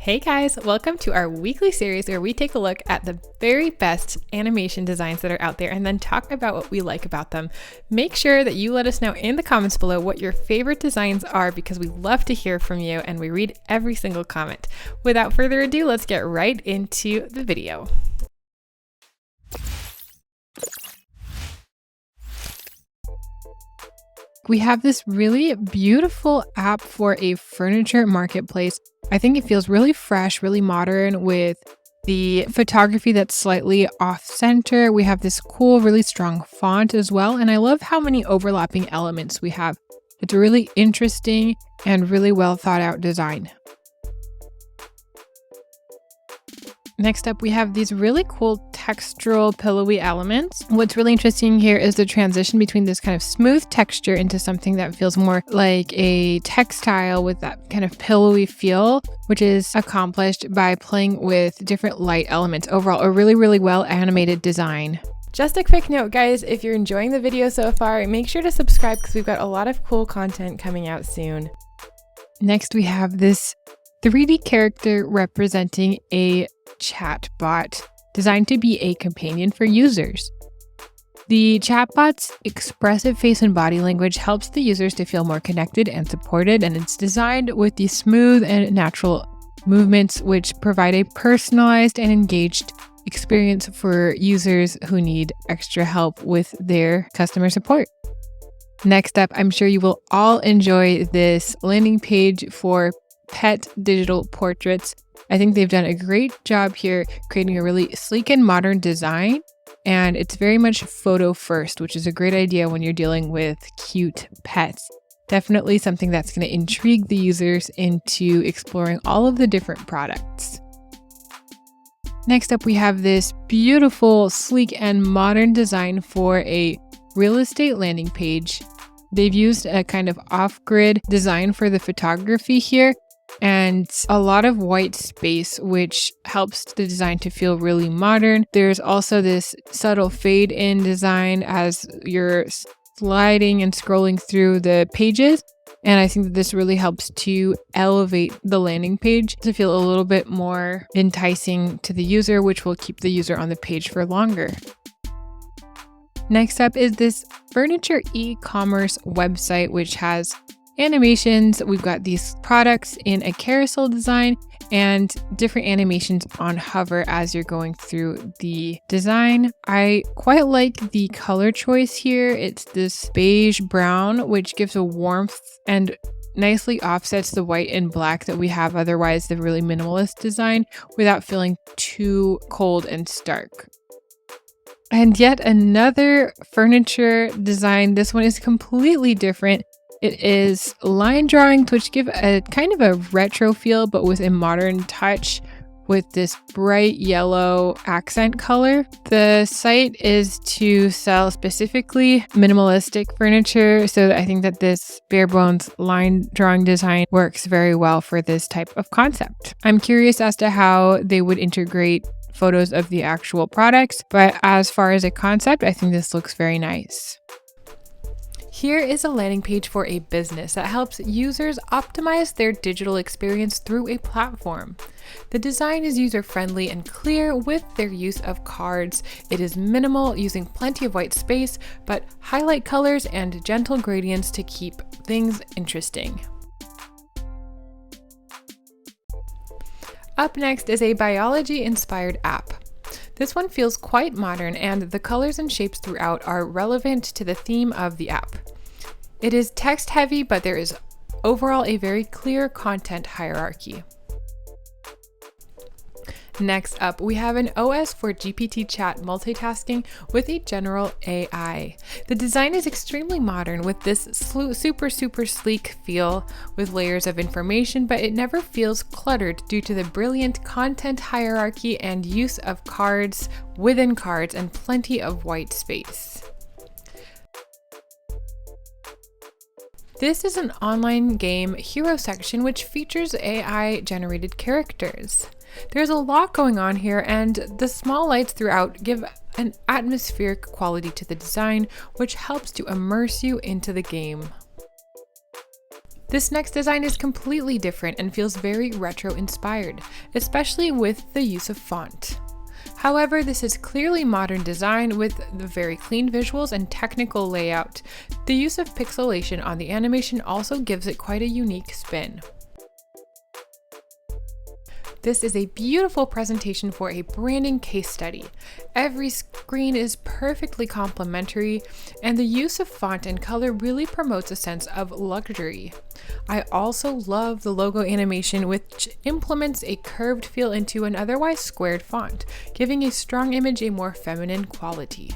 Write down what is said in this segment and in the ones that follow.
Hey guys, welcome to our weekly series where we take a look at the very best animation designs that are out there and then talk about what we like about them. Make sure that you let us know in the comments below what your favorite designs are because we love to hear from you and we read every single comment. Without further ado, let's get right into the video. We have this really beautiful app for a furniture marketplace. I think it feels really fresh, really modern with the photography that's slightly off center. We have this cool, really strong font as well. And I love how many overlapping elements we have. It's a really interesting and really well thought out design. Next up, we have these really cool textural pillowy elements. What's really interesting here is the transition between this kind of smooth texture into something that feels more like a textile with that kind of pillowy feel, which is accomplished by playing with different light elements. Overall, a really, really well animated design. Just a quick note, guys, if you're enjoying the video so far, make sure to subscribe because we've got a lot of cool content coming out soon. Next, we have this 3D character representing a chatbot designed to be a companion for users. The chatbot's expressive face and body language helps the users to feel more connected and supported, and it's designed with these smooth and natural movements which provide a personalized and engaged experience for users who need extra help with their customer support. Next up, I'm sure you will all enjoy this landing page for pet digital portraits. I think they've done a great job here creating a really sleek and modern design, and it's very much photo first, which is a great idea when you're dealing with cute pets. Definitely something that's going to intrigue the users into exploring all of the different products. Next up, we have this beautiful, sleek, and modern design for a real estate landing page. They've used a kind of off-grid design for the photography here, and a lot of white space, which helps the design to feel really modern. There's also this subtle fade in design as you're sliding and scrolling through the pages. And I think that this really helps to elevate the landing page to feel a little bit more enticing to the user, which will keep the user on the page for longer. Next up is this furniture e-commerce website, which has animations. We've got these products in a carousel design and different animations on hover as you're going through the design. I quite like the color choice here. It's this beige brown, which gives a warmth and nicely offsets the white and black that we have otherwise the really minimalist design without feeling too cold and stark. And yet another furniture design. This one is completely different. It is line drawings, which give a kind of a retro feel, but with a modern touch with this bright yellow accent color. The site is to sell specifically minimalistic furniture, so I think that this bare bones line drawing design works very well for this type of concept. I'm curious as to how they would integrate photos of the actual products, but as far as a concept, I think this looks very nice. Here is a landing page for a business that helps users optimize their digital experience through a platform. The design is user-friendly and clear with their use of cards. It is minimal, using plenty of white space, but highlight colors and gentle gradients to keep things interesting. Up next is a biology-inspired app. This one feels quite modern, and the colors and shapes throughout are relevant to the theme of the app. It is text heavy, but there is overall a very clear content hierarchy. Next up, we have an OS for GPT chat multitasking with a general AI. The design is extremely modern with this super sleek feel with layers of information, but it never feels cluttered due to the brilliant content hierarchy and use of cards within cards and plenty of white space. This is an online game hero section which features AI generated characters. There's a lot going on here, and the small lights throughout give an atmospheric quality to the design, which helps to immerse you into the game. This next design is completely different and feels very retro inspired, especially with the use of font. However, this is clearly modern design with the very clean visuals and technical layout. The use of pixelation on the animation also gives it quite a unique spin. This is a beautiful presentation for a branding case study. Every screen is perfectly complementary, and the use of font and color really promotes a sense of luxury. I also love the logo animation, which implements a curved feel into an otherwise squared font, giving a strong image a more feminine quality.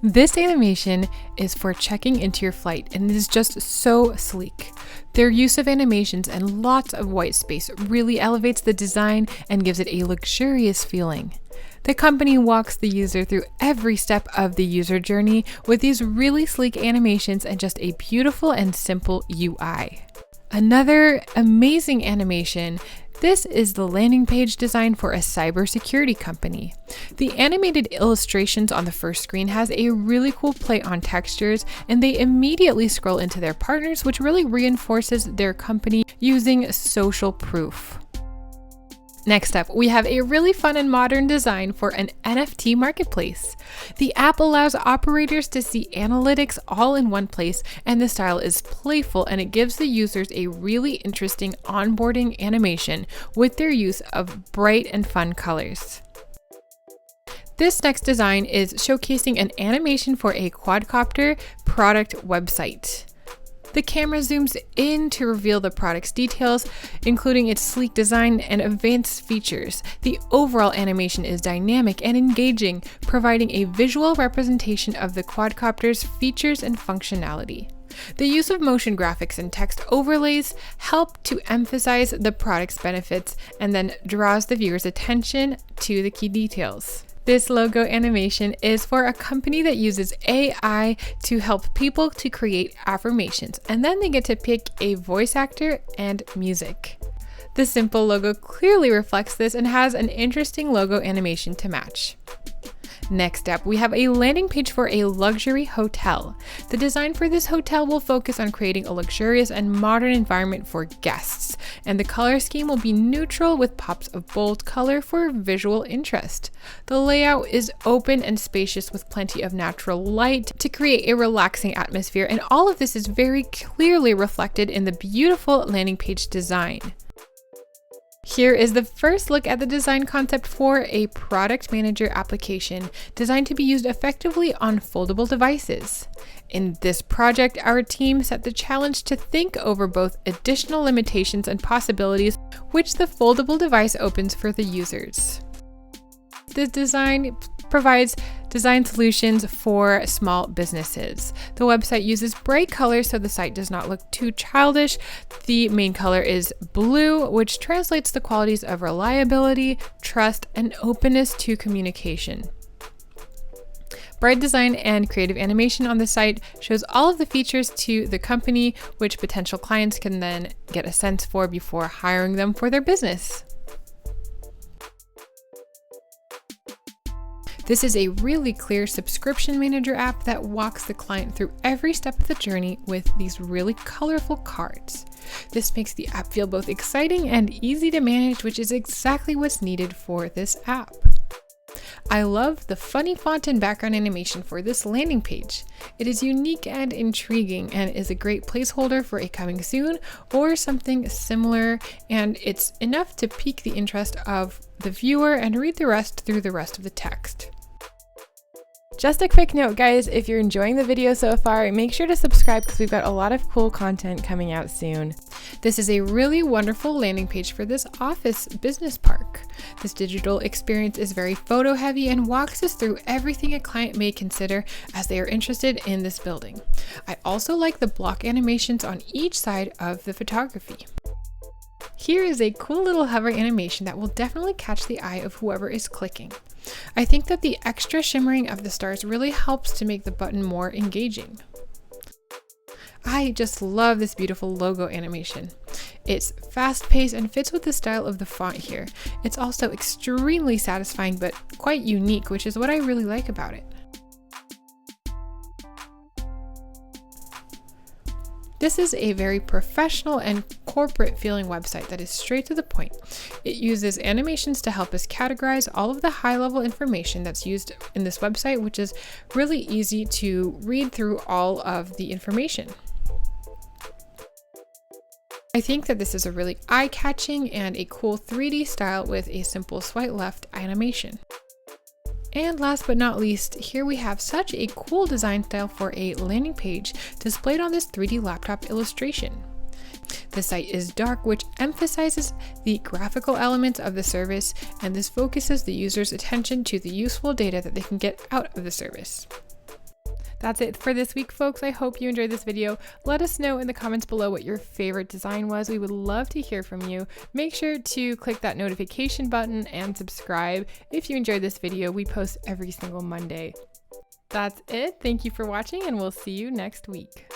This animation is for checking into your flight, and it is just so sleek. Their use of animations and lots of white space really elevates the design and gives it a luxurious feeling. The company walks the user through every step of the user journey with these really sleek animations and just a beautiful and simple UI. Another amazing animation. This is the landing page design for a cybersecurity company. The animated illustrations on the first screen has a really cool play on textures, and they immediately scroll into their partners, which really reinforces their company using social proof. Next up, we have a really fun and modern design for an NFT marketplace. The app allows operators to see analytics all in one place, and the style is playful and it gives the users a really interesting onboarding animation with their use of bright and fun colors. This next design is showcasing an animation for a quadcopter product website. The camera zooms in to reveal the product's details, including its sleek design and advanced features. The overall animation is dynamic and engaging, providing a visual representation of the quadcopter's features and functionality. The use of motion graphics and text overlays help to emphasize the product's benefits and then draws the viewer's attention to the key details. This logo animation is for a company that uses AI to help people to create affirmations, and then they get to pick a voice actor and music. The simple logo clearly reflects this and has an interesting logo animation to match. Next up, we have a landing page for a luxury hotel. The design for this hotel will focus on creating a luxurious and modern environment for guests, and the color scheme will be neutral with pops of bold color for visual interest. The layout is open and spacious with plenty of natural light to create a relaxing atmosphere, and all of this is very clearly reflected in the beautiful landing page design. Here is the first look at the design concept for a product manager application designed to be used effectively on foldable devices. In this project, our team set the challenge to think over both additional limitations and possibilities which the foldable device opens for the users. The design provides design solutions for small businesses. The website uses bright colors so the site does not look too childish. The main color is blue, which translates the qualities of reliability, trust, and openness to communication. Bright design and creative animation on the site shows all of the features to the company, which potential clients can then get a sense for before hiring them for their business. This is a really clear subscription manager app that walks the client through every step of the journey with these really colorful cards. This makes the app feel both exciting and easy to manage, which is exactly what's needed for this app. I love the funny font and background animation for this landing page. It is unique and intriguing and is a great placeholder for a coming soon or something similar, and it's enough to pique the interest of the viewer and read the rest through the rest of the text. Just a quick note, guys, if you're enjoying the video so far, make sure to subscribe because we've got a lot of cool content coming out soon. This is a really wonderful landing page for this office business park. This digital experience is very photo heavy and walks us through everything a client may consider as they are interested in this building. I also like the block animations on each side of the photography. Here is a cool little hover animation that will definitely catch the eye of whoever is clicking. I think that the extra shimmering of the stars really helps to make the button more engaging. I just love this beautiful logo animation. It's fast-paced and fits with the style of the font here. It's also extremely satisfying but quite unique, which is what I really like about it. This is a very professional and corporate feeling website that is straight to the point. It uses animations to help us categorize all of the high-level information that's used in this website, which is really easy to read through all of the information. I think that this is a really eye-catching and a cool 3D style with a simple swipe left animation. And last but not least, here we have such a cool design style for a landing page displayed on this 3D laptop illustration. The site is dark, which emphasizes the graphical elements of the service, and this focuses the user's attention to the useful data that they can get out of the service. That's it for this week, folks. I hope you enjoyed this video. Let us know in the comments below what your favorite design was. We would love to hear from you. Make sure to click that notification button and subscribe if you enjoyed this video. We post every single Monday. That's it. Thank you for watching, and we'll see you next week.